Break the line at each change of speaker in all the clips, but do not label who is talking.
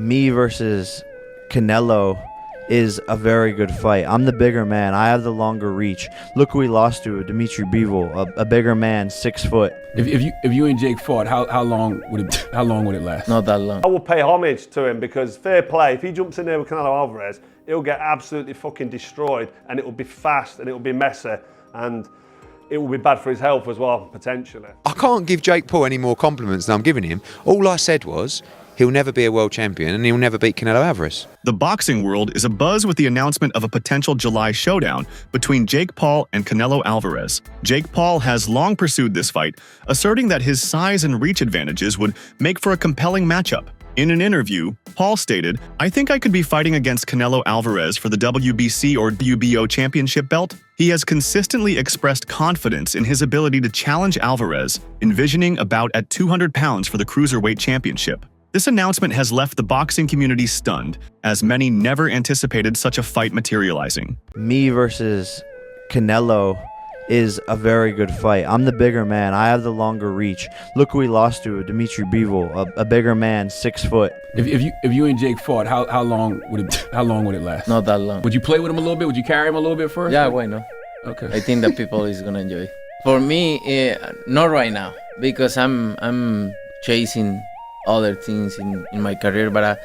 me versus Canelo is a very good fight. I'm the bigger man. I have the longer reach. Look who he lost to, Dimitri Bivol, a bigger man, 6 foot.
If you and Jake fought, how long would it last?
Not that long.
I will pay homage to him because fair play. If he jumps in there with Canelo Alvarez, he'll get absolutely fucking destroyed, and it will be fast and it will be messy, and it will be bad for his health as well, potentially.
I can't give Jake Paul any more compliments than I'm giving him. All I said was, he'll never be a world champion and he'll never beat Canelo Alvarez.
The boxing world is abuzz with the announcement of a potential July showdown between Jake Paul and Canelo Alvarez. Jake Paul has long pursued this fight, asserting that his size and reach advantages would make for a compelling matchup. In an interview, Paul stated, "I think I could be fighting against Canelo Alvarez for the WBC or WBO championship belt." He has consistently expressed confidence in his ability to challenge Alvarez, envisioning a bout at 200 pounds for the cruiserweight championship. This announcement has left the boxing community stunned, as many never anticipated such a fight materializing.
Me versus Canelo is a very good fight. I'm the bigger man. I have the longer reach. Look who he lost to, Dimitri Bivol, a bigger man, 6 foot.
If you and Jake fought, how long would it last?
Not that long.
Would you play with him a little bit? Would you carry him a little bit first?
Yeah, why not?
Okay.
I think that people is gonna enjoy. For me, not right now, because I'm chasing other things in my career, but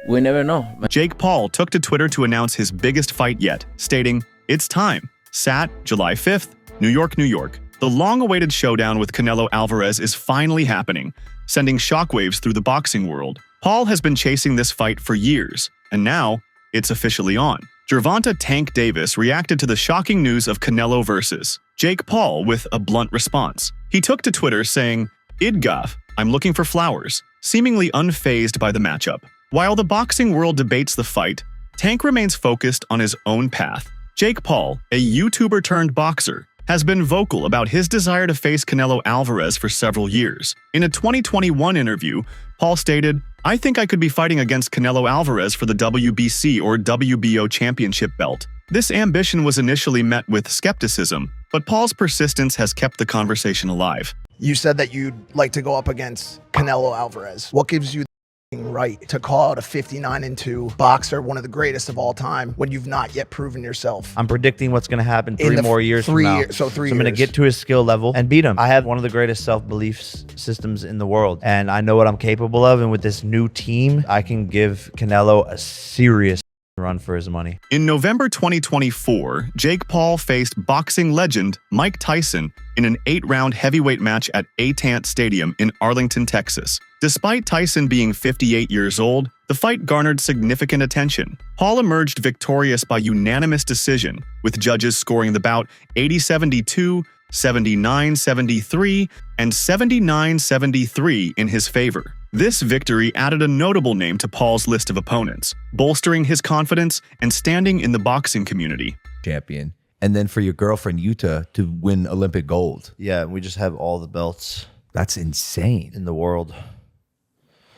we never know.
Jake Paul took to Twitter to announce his biggest fight yet, stating, "It's time. Sat, July 5th, New York, New York. The long-awaited showdown with Canelo Alvarez is finally happening, sending shockwaves through the boxing world. Paul has been chasing this fight for years, and now it's officially on." Gervonta Tank Davis reacted to the shocking news of Canelo versus Jake Paul with a blunt response. He took to Twitter saying, "Idgaf, I'm looking for flowers," seemingly unfazed by the matchup. While the boxing world debates the fight, Tank remains focused on his own path. Jake Paul, a YouTuber-turned-boxer, has been vocal about his desire to face Canelo Alvarez for several years. In a 2021 interview, Paul stated, "I think I could be fighting against Canelo Alvarez for the WBC or WBO championship belt." This ambition was initially met with skepticism, but Paul's persistence has kept the conversation alive.
You said that you'd like to go up against Canelo Alvarez. What gives you the right to call out a 59-2 boxer, one of the greatest of all time, when you've not yet proven yourself?
I'm predicting what's going to happen 3 more years from now.
So I'm
going to get to his skill level and beat him. I have one of the greatest self-belief systems in the world, and I know what I'm capable of. And with this new team, I can give Canelo a serious run for his money.
In November 2024, Jake Paul faced boxing legend Mike Tyson in an 8-round heavyweight match at Atant Stadium in Arlington, Texas. Despite Tyson being 58 years old, the fight garnered significant attention. Paul emerged victorious by unanimous decision, with judges scoring the bout 80-72, 79-73, and 79-73 in his favor. This victory added a notable name to Paul's list of opponents, bolstering his confidence and standing in the boxing community.
Champion. And then for your girlfriend, Yuta, to win Olympic gold.
Yeah, we just have all the belts
That's insane.
in the world.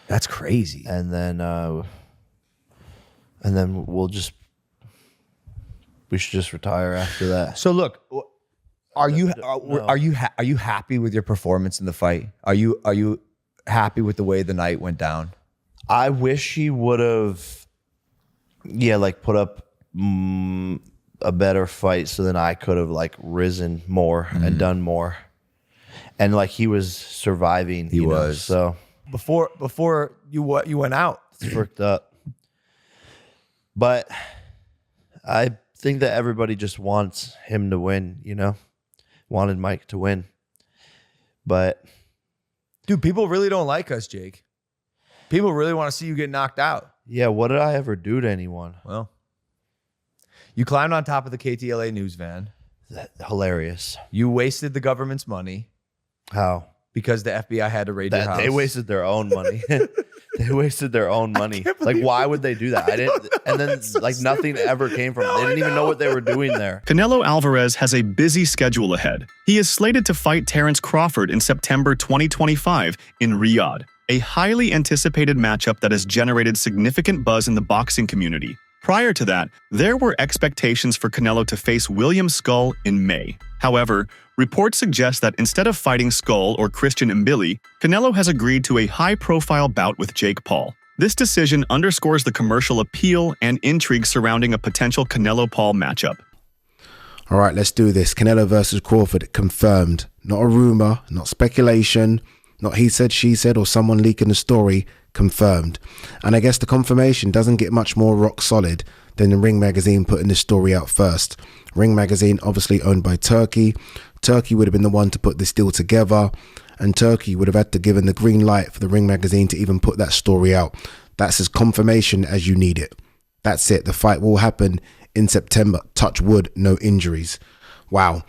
That's crazy.
And then we should just retire after that.
So look, are you happy with your performance in the fight? Are you happy with the way the night went down?
I wish he would have, put up a better fight, so then I could have risen more and done more. And he was surviving.
He was.
So
Before you went out,
it's worked up. But I think that everybody just wants him to win. Wanted Mike to win, but.
dude, people really don't like us, Jake. People really want to see you get knocked out.
Yeah, what did I ever do to anyone?
Well, you climbed on top of the KTLA news van.
Hilarious.
You wasted the government's money.
How?
Because the FBI had to raid your house.
They wasted their own money. They wasted their own money. Why would they do that? I didn't. And then nothing ever came from it. They didn't even know what they were doing there.
Canelo Alvarez has a busy schedule ahead. He is slated to fight Terrence Crawford in September 2025 in Riyadh, a highly anticipated matchup that has generated significant buzz in the boxing community. Prior to that, there were expectations for Canelo to face William Skull in May. However, reports suggest that instead of fighting Skull or Christian Mbili, Canelo has agreed to a high-profile bout with Jake Paul. This decision underscores the commercial appeal and intrigue surrounding a potential Canelo-Paul matchup.
All right, let's do this. Canelo versus Crawford, confirmed. Not a rumor, not speculation, not he said, she said, or someone leaking the story. Confirmed. And I guess the confirmation doesn't get much more rock solid than the Ring Magazine putting this story out first. Ring Magazine, obviously owned by Turkey. Turkey would have been the one to put this deal together, and Turkey would have had to give the green light for the Ring Magazine to even put that story out. That's as confirmation as you need it. That's it. The fight will happen in September. Touch wood, no injuries. Wow.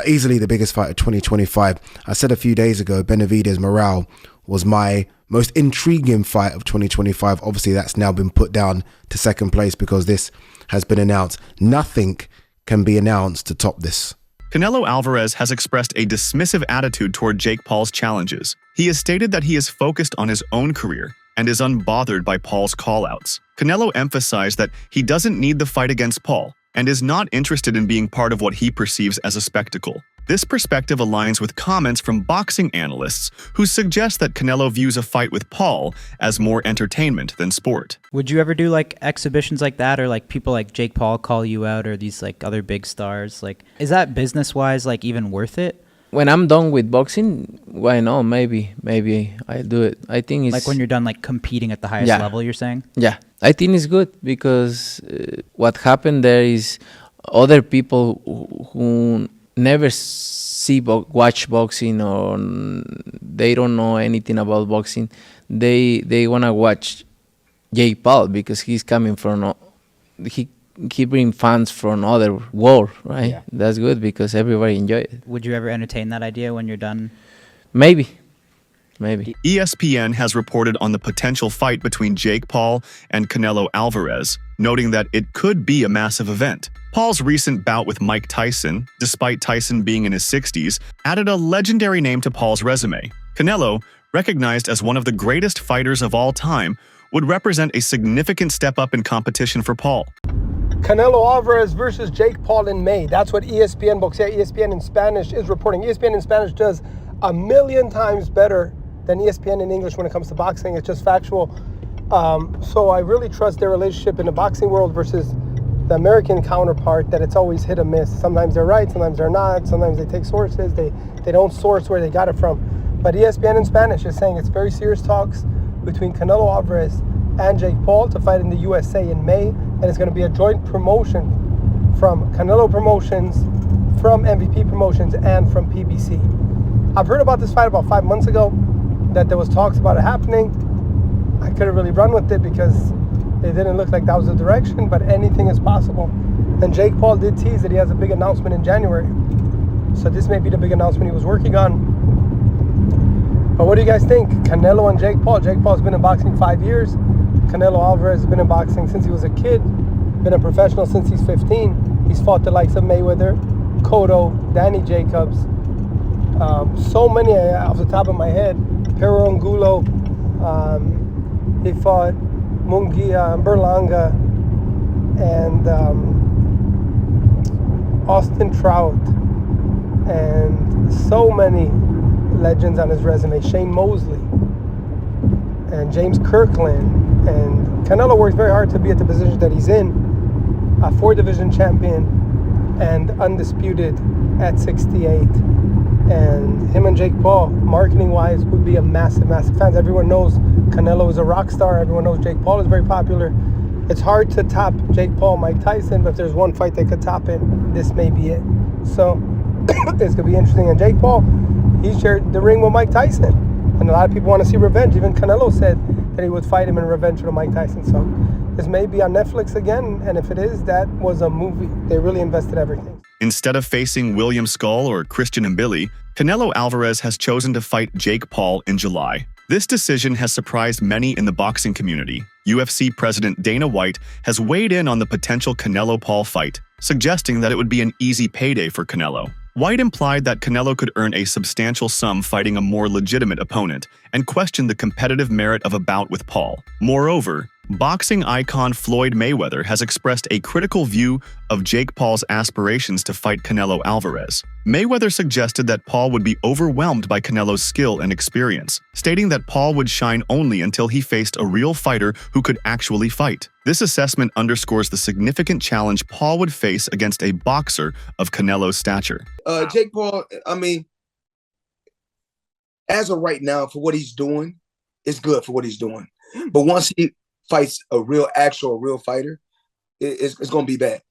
Easily the biggest fight of 2025. I said a few days ago, Benavidez Morale was my most intriguing fight of 2025. Obviously, that's now been put down to second place because this has been announced. Nothing can be announced to top this.
Canelo Alvarez has expressed a dismissive attitude toward Jake Paul's challenges. He has stated that he is focused on his own career and is unbothered by Paul's callouts. Canelo emphasized that he doesn't need the fight against Paul and is not interested in being part of what he perceives as a spectacle. This perspective aligns with comments from boxing analysts who suggest that Canelo views a fight with Paul as more entertainment than sport.
Would you ever do like exhibitions like that, or like people like Jake Paul call you out, or these like other big stars? Like, is that business-wise like even worth it?
When I'm done with boxing, why not? Maybe I'll do it. I think it's
Like when you're done like competing at the highest level, you're saying?
Yeah, I think it's good because what happened there is other people who never watch boxing, or they don't know anything about boxing, they want to watch Jake Paul because he's coming from he bring fans from other world, right? Yeah. That's good because everybody enjoy it.
Would you ever entertain that idea when you're done?
Maybe.
ESPN has reported on the potential fight between Jake Paul and Canelo Alvarez, noting that it could be a massive event. Paul's recent bout with Mike Tyson, despite Tyson being in his 60s, added a legendary name to Paul's resume. Canelo, recognized as one of the greatest fighters of all time, would represent a significant step up in competition for Paul.
Canelo Alvarez versus Jake Paul in May. That's what ESPN books. Yeah, ESPN in Spanish is reporting. ESPN in Spanish does 1,000,000 times better than ESPN in English when it comes to boxing. It's just factual. So I really trust their relationship in the boxing world versus the American counterpart, that it's always hit or miss. Sometimes they're right, sometimes they're not. Sometimes they take sources, they don't source where they got it from. But ESPN in Spanish is saying it's very serious talks between Canelo Alvarez and Jake Paul to fight in the USA in May. And it's going to be a joint promotion from Canelo Promotions, from MVP Promotions, and from PBC. I've heard about this fight about 5 months ago, that there was talks about it happening. I couldn't really run with it because it didn't look like that was the direction, but anything is possible. And Jake Paul did tease that he has a big announcement in January. So this may be the big announcement he was working on. But what do you guys think? Canelo and Jake Paul. Jake Paul's been in boxing 5 years. Canelo Alvarez has been in boxing since he was a kid. Been a professional since he's 15. He's fought the likes of Mayweather, Cotto, Danny Jacobs. So many off the top of my head. Pero Angulo. He fought Munguia, Berlanga, and Austin Trout, and so many legends on his resume. Shane Mosley and James Kirkland. And Canelo worked very hard to be at the position that he's in. A 4-division champion and undisputed at 68. And him and Jake Paul, marketing-wise, would be a massive, massive fans. Everyone knows Canelo is a rock star. Everyone knows Jake Paul is very popular. It's hard to top Jake Paul, Mike Tyson, but if there's one fight that could top it, this may be it. So it's going to be interesting. And Jake Paul, he shared the ring with Mike Tyson. And a lot of people want to see revenge. Even Canelo said that he would fight him in revenge for Mike Tyson. So this may be on Netflix again. And if it is, that was a movie. They really invested everything.
Instead of facing William Skull or Christian Mbili, Canelo Alvarez has chosen to fight Jake Paul in July. This decision has surprised many in the boxing community. UFC President Dana White has weighed in on the potential Canelo-Paul fight, suggesting that it would be an easy payday for Canelo. White implied that Canelo could earn a substantial sum fighting a more legitimate opponent, and questioned the competitive merit of a bout with Paul. Moreover, boxing icon Floyd Mayweather has expressed a critical view of Jake Paul's aspirations to fight Canelo Alvarez. Mayweather suggested that Paul would be overwhelmed by Canelo's skill and experience, stating that Paul would shine only until he faced a real fighter who could actually fight. This assessment underscores the significant challenge Paul would face against a boxer of Canelo's stature.
Jake Paul, I mean, as of right now, for what he's doing, it's good for what he's doing. But once he fights a real fighter, it's going to be bad.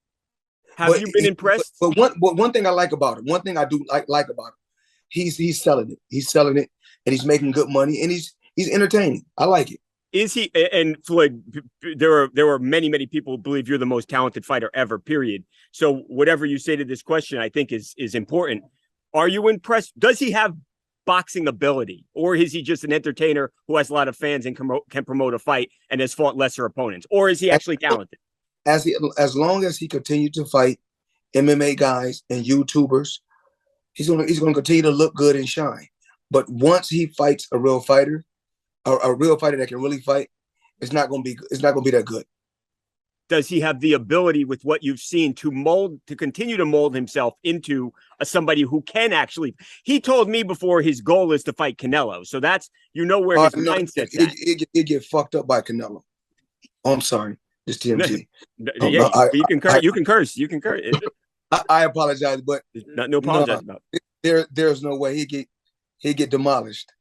Have you been impressed?
But one thing I like about him, one thing I do like about him, he's selling it. He's selling it, and he's making good money, and he's entertaining. I like it.
Is he? And Floyd, there are many people who believe you're the most talented fighter ever. Period. So whatever you say to this question, I think is important. Are you impressed? Does he have boxing ability, or is he just an entertainer who has a lot of fans and can promote a fight and has fought lesser opponents, or is he actually talented?
As long as he continues to fight MMA guys and YouTubers, he's gonna continue to look good and shine. But once he fights a real fighter that can really fight, it's not gonna be that good.
Does he have the ability, with what you've seen, to continue to mold himself into somebody who can actually? He told me before his goal is to fight Canelo, so that's where his mindset's at.
It get fucked up by Canelo. Oh, I'm sorry. It's TMT.
You can curse. You can curse.
I apologize, but
no apologize about.
There's no way he get demolished.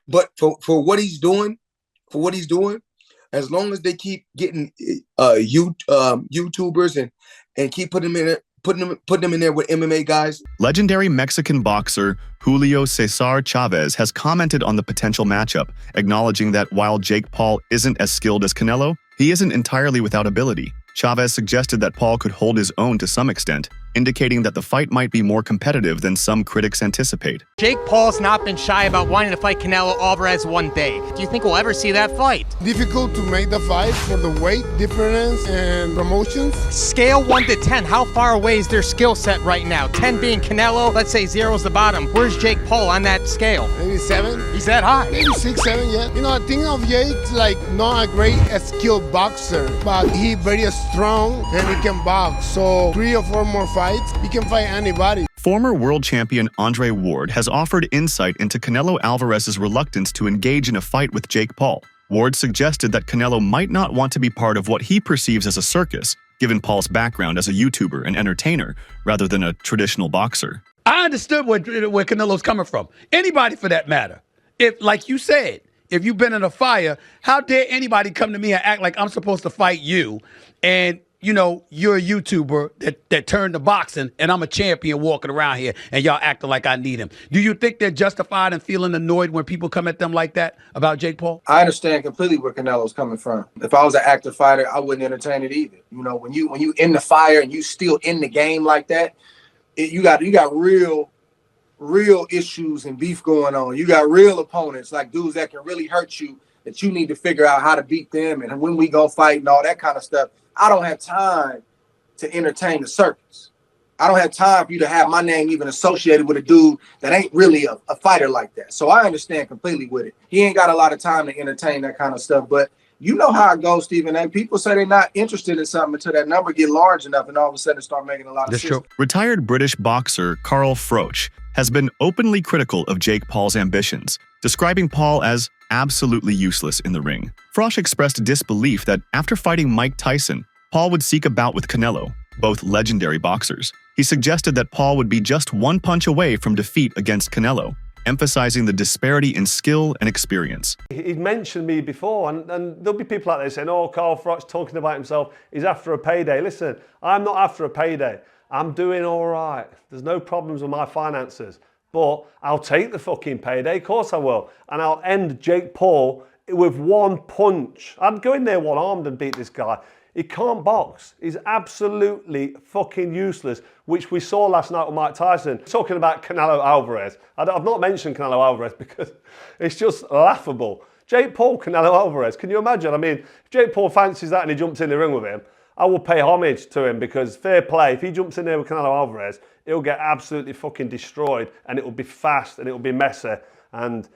But for what he's doing, as long as they keep getting YouTubers and keep putting them in there with MMA guys.
Legendary Mexican boxer Julio Cesar Chavez has commented on the potential matchup, acknowledging that while Jake Paul isn't as skilled as Canelo, he isn't entirely without ability. Chavez suggested that Paul could hold his own to some extent, indicating that the fight might be more competitive than some critics anticipate.
Jake Paul's not been shy about wanting to fight Canelo Alvarez one day. Do you think we'll ever see that fight?
Difficult to make the fight for the weight difference and promotions.
Scale 1 to 10, how far away is their skill set right now? 10 being Canelo, let's say 0's the bottom. Where's Jake Paul on that scale?
Maybe 7.
He's that high?
Maybe 6, 7, yeah. You know, I think of Jake like not a great skilled boxer, but he very strong and he can box. So 3 or 4 more fights, he can fight anybody.
Former world champion Andre Ward has offered insight into Canelo Alvarez's reluctance to engage in a fight with Jake Paul. Ward suggested that Canelo might not want to be part of what he perceives as a circus, given Paul's background as a YouTuber and entertainer, rather than a traditional boxer.
I understood where Canelo's coming from. Anybody for that matter. If, like you said, if you've been in a fire, how dare anybody come to me and act like I'm supposed to fight you, and you're a YouTuber that turned to boxing, and I'm a champion walking around here, and y'all acting like I need him. Do you think they're justified in feeling annoyed when people come at them like that about Jake Paul?
I understand completely where Canelo's coming from. If I was an active fighter, I wouldn't entertain it either. When you in the fire and you still in the game like that, you got real issues and beef going on. You got real opponents, like dudes that can really hurt you, that you need to figure out how to beat them and when we go fight and all that kind of stuff. I don't have time to entertain the circus. I don't have time for you to have my name even associated with a dude that ain't really a fighter like that. So I understand completely with it. He ain't got a lot of time to entertain that kind of stuff. But you know how it goes, Stephen A. People say they're not interested in something until that number get large enough and all of a sudden start making a lot of sense.
Retired British boxer Carl Froch has been openly critical of Jake Paul's ambitions, describing Paul as absolutely useless in the ring. Froch expressed disbelief that after fighting Mike Tyson, Paul would seek a bout with Canelo, both legendary boxers. He suggested that Paul would be just one punch away from defeat against Canelo, emphasizing the disparity in skill and experience.
He mentioned me before, and there'll be people out there saying, oh, Carl Froch's talking about himself, he's after a payday. Listen, I'm not after a payday. I'm doing all right. There's no problems with my finances, but I'll take the fucking payday, of course I will, and I'll end Jake Paul with one punch. I'd go in there one-armed and beat this guy. He can't box. He's absolutely fucking useless, which we saw last night with Mike Tyson. Talking about Canelo Alvarez. I've not mentioned Canelo Alvarez because it's just laughable. Jake Paul, Canelo Alvarez. Can you imagine? I mean, if Jake Paul fancies that and he jumps in the ring with him, I will pay homage to him because fair play. If he jumps in there with Canelo Alvarez, he'll get absolutely fucking destroyed, and it will be fast and it will be messy, and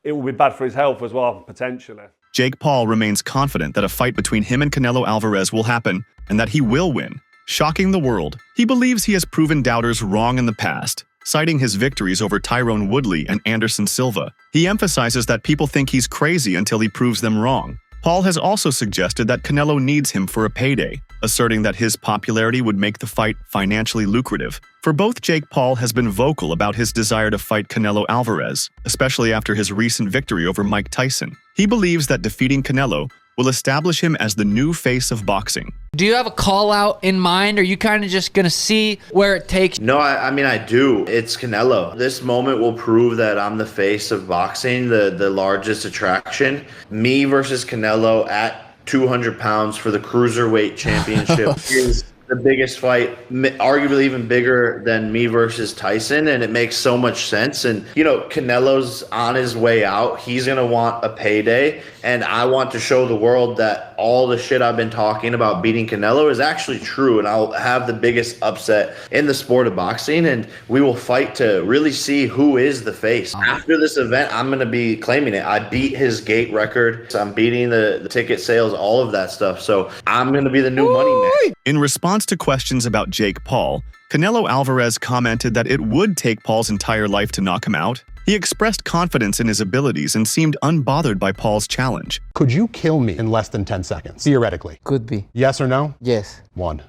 it will be bad for his health as well, potentially.
Jake Paul remains confident that a fight between him and Canelo Alvarez will happen and that he will win. shocking the world. He believes he has proven doubters wrong in the past, citing his victories over Tyrone Woodley and Anderson Silva. He emphasizes that people think he's crazy until he proves them wrong. Paul has also suggested that Canelo needs him for a payday, asserting that his popularity would make the fight financially lucrative. For both, Jake Paul has been vocal about his desire to fight Canelo Alvarez, especially after his recent victory over Mike Tyson. He believes that defeating Canelo will establish him as the new face of boxing.
Do you have a call out in mind? Or are you kind of just going to see where it takes?
No, I mean, I do. It's Canelo. This moment will prove that I'm the face of boxing, the largest attraction. Me versus Canelo at 200 pounds for the cruiserweight championship is the biggest fight, arguably even bigger than me versus Tyson, and it makes so much sense. And, you know, Canelo's on his way out. He's going to want a payday, and I want to show the world that all the shit I've been talking about beating Canelo is actually true, and I'll have the biggest upset in the sport of boxing, and we will fight to really see who is the face. After this event, I'm going to be claiming it. I beat his gate record. I'm beating the ticket sales, all of that stuff. So I'm going to be the new money man.
In response to questions about Jake Paul, Canelo Alvarez commented that it would take Paul's entire life to knock him out. He expressed confidence in his abilities and seemed unbothered by Paul's challenge.
Could you kill me in less than 10 seconds, theoretically?
Could be.
Yes or no?
Yes.
1,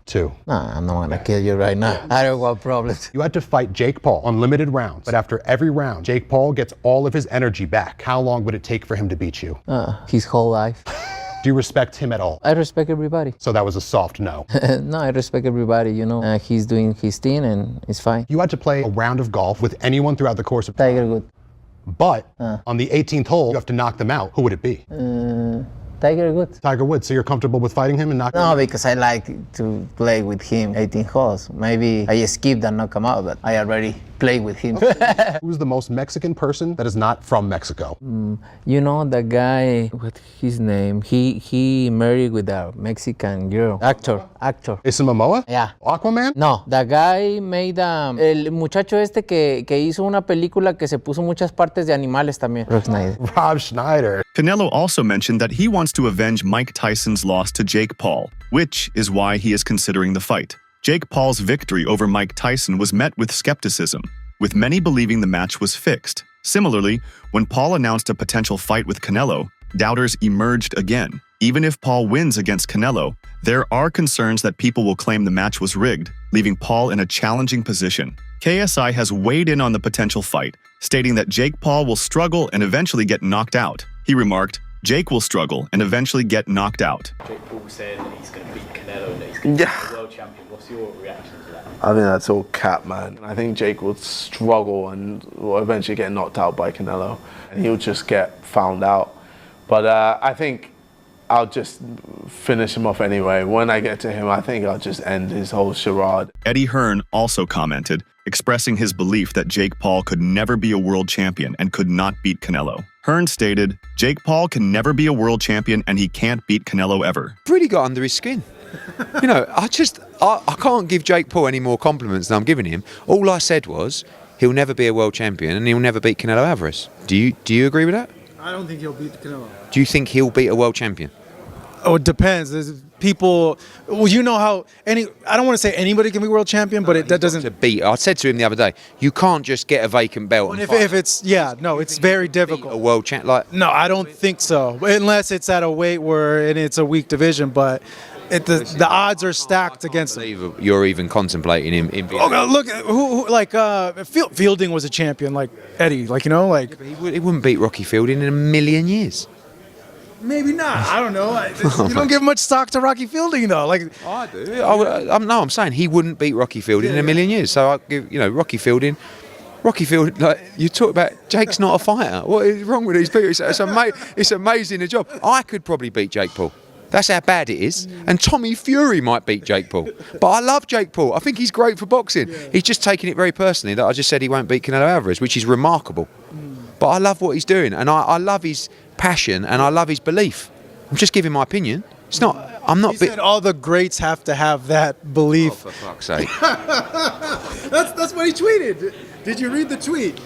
2.
Nah, I'm not gonna kill you right now. I don't want problems.
You had to fight Jake Paul on limited rounds, but after every round, Jake Paul gets all of his energy back. How long would it take for him to beat you?
His whole life.
Do you respect him at all?
I respect everybody.
So that was a soft no.
No, I respect everybody, you know. He's doing his thing and it's fine.
You had to play a round of golf with anyone throughout the course of
Tiger Woods.
But on the 18th hole, you have to knock them out. Who would it be?
Tiger Woods.
Tiger Woods. So you're comfortable with fighting him and knocking him out?
No, because I like to play with him 18 holes. Maybe I skipped and knock him out, but I already played with him.
Who's the most Mexican person that is not from Mexico?
You know the guy, what's his name? He married with a Mexican girl. Actor.
Jason Momoa?
Yeah.
Aquaman?
No, the guy made el muchacho este que hizo una película que se puso muchas partes de animales también.
Rob Schneider.
Canelo also mentioned that he wants to avenge Mike Tyson's loss to Jake Paul, which is why he is considering the fight. Jake Paul's victory over Mike Tyson was met with skepticism, with many believing the match was fixed. Similarly, when Paul announced a potential fight with Canelo, doubters emerged again. Even if Paul wins against Canelo, there are concerns that people will claim the match was rigged, leaving Paul in a challenging position. KSI has weighed in on the potential fight, stating that Jake Paul will struggle and eventually get knocked out. He remarked, "Jake will struggle and eventually get knocked out."
Jake Paul saying that he's going to beat Canelo and that he's going to be the world champion. What's your reaction to that?
I think that's all cap, man. I think Jake will struggle and will eventually get knocked out by Canelo. And he'll just get found out. But I think I'll just finish him off anyway. When I get to him, I think I'll just end his whole charade.
Eddie Hearn also commented, expressing his belief that Jake Paul could never be a world champion and could not beat Canelo. Hearn stated, "Jake Paul can never be a world champion and he can't beat Canelo ever."
Really got under his skin. You know, I can't give Jake Paul any more compliments than I'm giving him. All I said was, he'll never be a world champion and he'll never beat Canelo Alvarez. Do you agree with that?
I don't think he'll beat Canelo.
Do you think he'll beat a world champion?
Oh, it depends. There's people. Well, you know how I don't want to say anybody can be world champion, but that doesn't.
To beat. I said to him the other day, you can't just get a vacant belt. And
if it's it's very difficult.
A world champ
No, I don't think so. Unless it's at a weight where it's a weak division, but. The odds are stacked against him.
You're even contemplating him.
Look, who like Fielding was a champion, like Eddie, like you know, like
he wouldn't beat Rocky Fielding in a million years.
Maybe not. I don't know. You don't give much stock to Rocky Fielding though. Like
I do. I'm saying he wouldn't beat Rocky Fielding in a million years. So I give Rocky Fielding. Like you talk about, Jake's not a fighter. What is wrong with these people? It's amazing the job. I could probably beat Jake Paul. That's how bad it is. And Tommy Fury might beat Jake Paul. But I love Jake Paul. I think he's great for boxing. He's just taking it very personally that I just said he won't beat Canelo Alvarez, which is remarkable. But I love what he's doing. And I love his passion and I love his belief. I'm just giving my opinion. It's not... I'm not...
He said all the greats have to have that belief.
Oh, for fuck's sake.
That's what he tweeted. Did you read the tweet?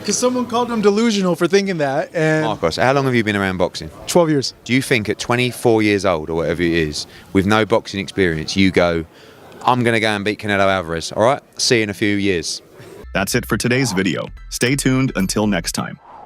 Because someone called him delusional for thinking that. And
Marcos, how long have you been around boxing?
12 years.
Do you think at 24 years old or whatever it is, with no boxing experience, you go, I'm going to go and beat Canelo Alvarez, all right? See you in a few years.
That's it for today's video. Stay tuned until next time.